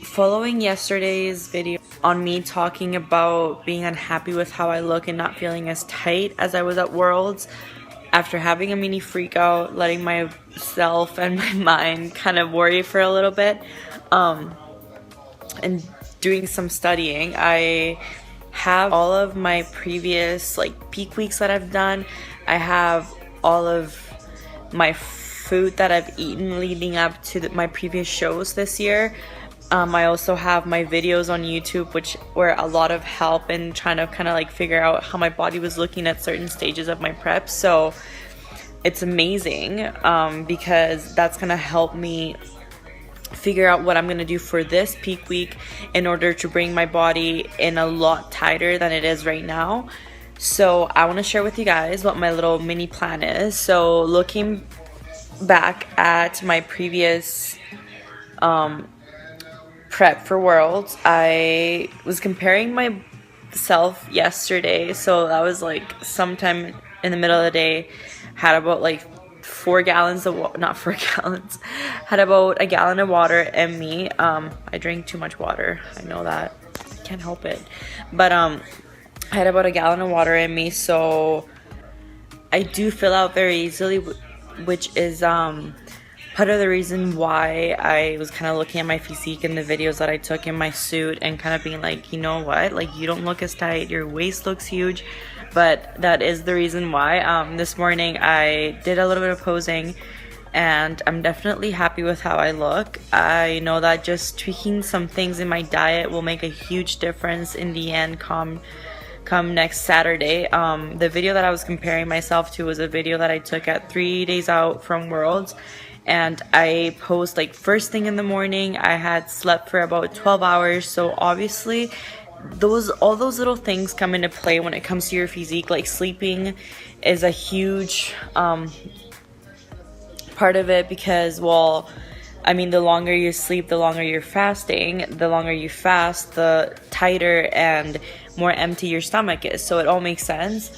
Following yesterday's video on me talking about being unhappy with how I look and not feeling as tight as I was at Worlds, after having a mini freak out, letting myself and my mind kind of worry for a little bit, and doing some studying, I have all of my previous peak weeks that I've done. I have all of my food that I've eaten leading up to my previous shows this year. I also have my videos on YouTube, which were a lot of help in trying to kind of figure out how my body was looking at certain stages of my prep. So it's amazing because that's gonna help me figure out what I'm gonna do for this peak week in order to bring my body in a lot tighter than it is right now. So I want to share with you guys what my little mini plan is. So looking back at my previous prep for Worlds, I was comparing myself yesterday. So that was sometime in the middle of the day. Had about 4 gallons of not 4 gallons, had about a gallon of water in me. I drank too much water, I know that, I can't help it, but I had about a gallon of water in me. So I do fill out very easily, which is part of the reason why I was kind of looking at my physique in the videos that I took in my suit and kind of being like, you know what, you don't look as tight, your waist looks huge. But that is the reason why. This morning I did a little bit of posing and I'm definitely happy with how I look. I know that just tweaking some things in my diet will make a huge difference in the end come next Saturday. The video that I was comparing myself to was a video that I took at 3 days out from Worlds, and I posed first thing in the morning. I had slept for about 12 hours, so obviously all those little things come into play when it comes to your physique. Sleeping is a huge part of it, because the longer you sleep, the longer you're fasting. The longer you fast, the tighter and more empty your stomach is. So it all makes sense.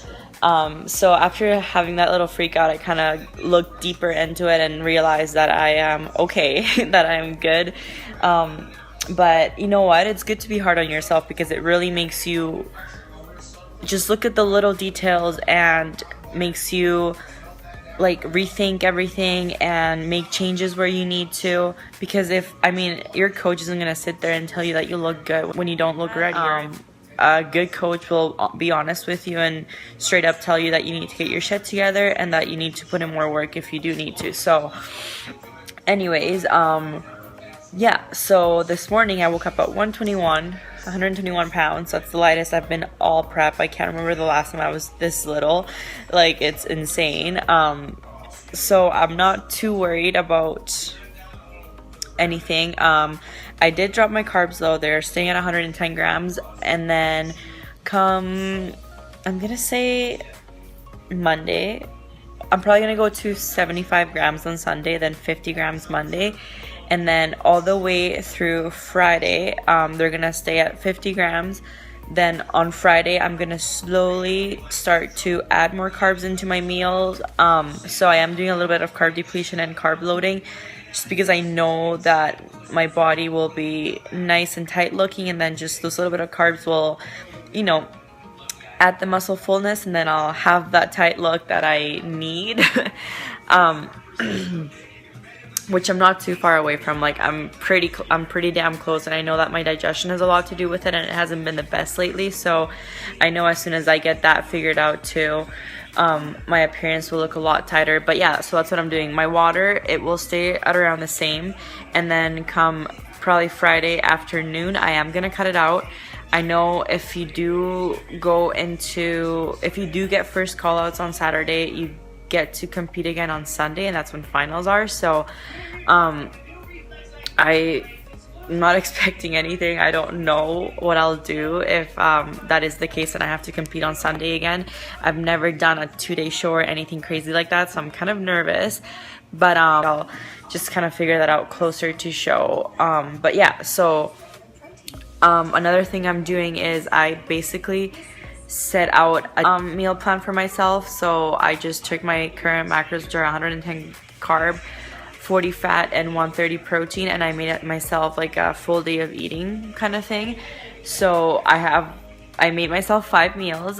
So after having that little freak out, I kind of looked deeper into it and realized that I am okay, that I'm good. But you know what? It's good to be hard on yourself, because it really makes you just look at the little details and makes you rethink everything and make changes where you need to. Because your coach isn't gonna sit there and tell you that you look good when you don't look ready. A good coach will be honest with you and straight up tell you that you need to get your shit together and that you need to put in more work if you do need to. So anyways, yeah, so this morning I woke up at 121 pounds. That's the lightest I've been all prep. I can't remember the last time I was this little. It's insane. So I'm not too worried about anything. I did drop my carbs though. They're staying at 110 grams. And then I'm gonna say Monday, I'm probably gonna go to 75 grams on Sunday, then 50 grams Monday. And then all the way through Friday, they're gonna stay at 50 grams. Then on Friday, I'm gonna slowly start to add more carbs into my meals. So I am doing a little bit of carb depletion and carb loading, just because I know that my body will be nice and tight looking, and then just those little bit of carbs will, add the muscle fullness, and then I'll have that tight look that I need. Which I'm not too far away from. I'm pretty damn close, and I know that my digestion has a lot to do with it, and it hasn't been the best lately. So I know as soon as I get that figured out too, my appearance will look a lot tighter. But yeah, so that's what I'm doing. My water, it will stay at around the same, and then come probably Friday afternoon, I am gonna cut it out. I know if you do get first call outs on Saturday, you get to compete again on Sunday, and that's when finals are. So I'm not expecting anything. I don't know what I'll do if that is the case and I have to compete on Sunday again. I've never done a 2-day show or anything crazy like that, so I'm kind of nervous, but I'll just kind of figure that out closer to show. But yeah, so another thing I'm doing is I basically set out a meal plan for myself. So I just took my current macros, which are 110 carb, 40 fat and 130 protein, and I made it myself like a full day of eating kind of thing. So I made myself 5 meals.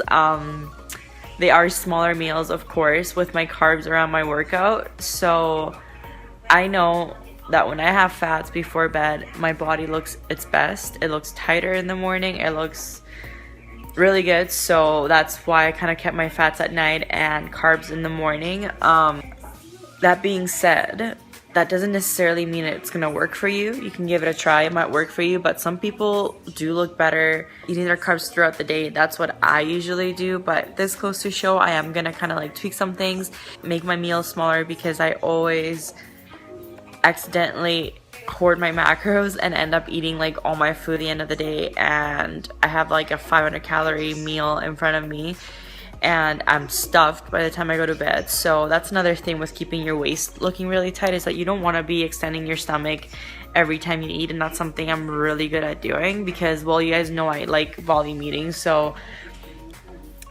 They are smaller meals, of course, with my carbs around my workout. So I know that when I have fats before bed, my body looks its best. It looks tighter in the morning. It looks really good. So that's why I kind of kept my fats at night and carbs in the morning. That being said, that doesn't necessarily mean it's gonna work for you. You can give it a try, it might work for you, but some people do look better eating their carbs throughout the day. That's what I usually do, but this close to show, I am gonna kind of like tweak some things, make my meals smaller, because I always accidentally hoard my macros and end up eating like all my food at the end of the day, and I have like a 500 calorie meal in front of me and I'm stuffed by the time I go to bed. So that's another thing with keeping your waist looking really tight, is that you don't want to be extending your stomach every time you eat, and that's something I'm really good at doing because, well, you guys know I like volume eating. So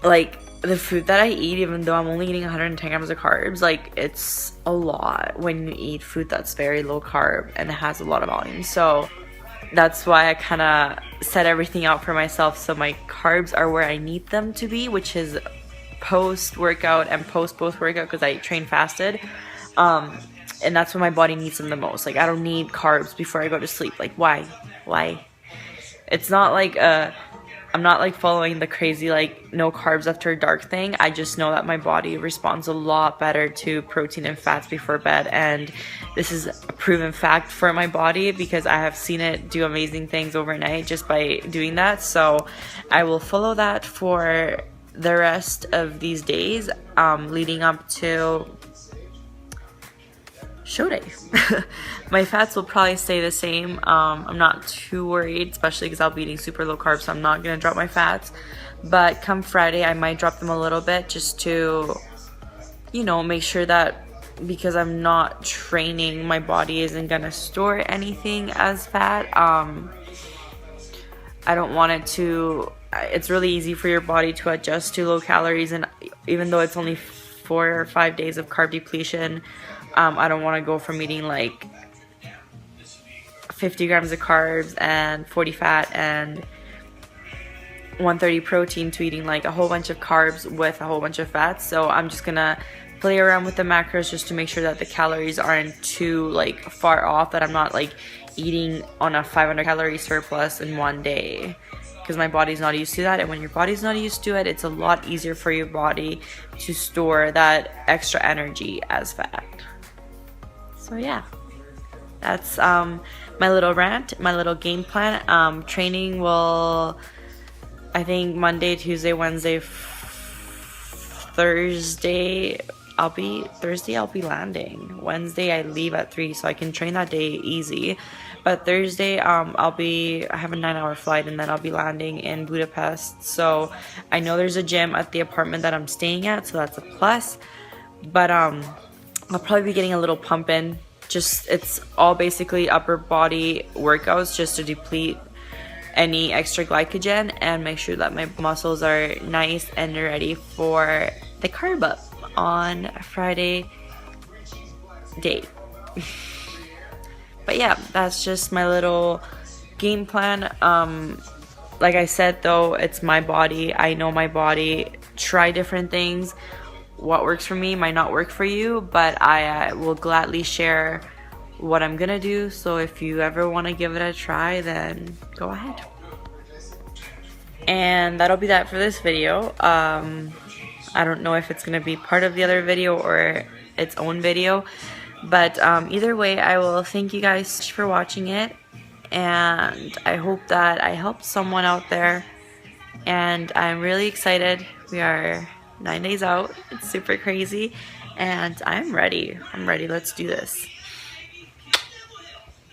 like the food that I eat, even though I'm only eating 110 grams of carbs, like it's a lot when you eat food that's very low carb and it has a lot of volume. So that's why I kind of set everything out for myself, so my carbs are where I need them to be, which is post workout and post workout, because I train fasted, and that's when my body needs them the most. Like I don't need carbs before I go to sleep. Like why it's not like I'm not like following the crazy like no carbs after dark thing. I just know that my body responds a lot better to protein and fats before bed, and this is a proven fact for my body because I have seen it do amazing things overnight just by doing that. So I will follow that for the rest of these days leading up to show day. My fats will probably stay the same. I'm not too worried, especially because I'll be eating super low carbs, so I'm not gonna drop my fats. But come Friday, I might drop them a little bit just to, you know, make sure that because I'm not training, my body isn't gonna store anything as fat. I don't want it to. It's really easy for your body to adjust to low calories, and even though it's only 4 or 5 days of carb depletion, I don't want to go from eating like 50 grams of carbs and 40 fat and 130 protein to eating like a whole bunch of carbs with a whole bunch of fats. So I'm just gonna play around with the macros just to make sure that the calories aren't too like far off, that I'm not like eating on a 500 calorie surplus in one day, because my body's not used to that. And when your body's not used to it, it's a lot easier for your body to store that extra energy as fat. So yeah, that's my little rant, my little game plan. Training will, I think Monday, Tuesday, Wednesday, Thursday I'll be landing. Wednesday I leave at 3, so I can train that day easy. But Thursday I have a 9-hour flight, and then I'll be landing in Budapest. So I know there's a gym at the apartment that I'm staying at, so that's a plus. But I'll probably be getting a little pump in. Just, it's all basically upper body workouts just to deplete any extra glycogen and make sure that my muscles are nice and ready for the carb up on a Friday day. But yeah, that's just my little game plan. Like I said though, it's my body. I know my body. Try different things. What works for me might not work for you, but I will gladly share what I'm gonna do. So if you ever want to give it a try, then go ahead. And that'll be that for this video. I don't know if it's gonna be part of the other video or its own video, but either way, I will thank you guys for watching it, and I hope that I helped someone out there. And I'm really excited. We are 9 days out. It's super crazy, and I'm ready. Let's do this.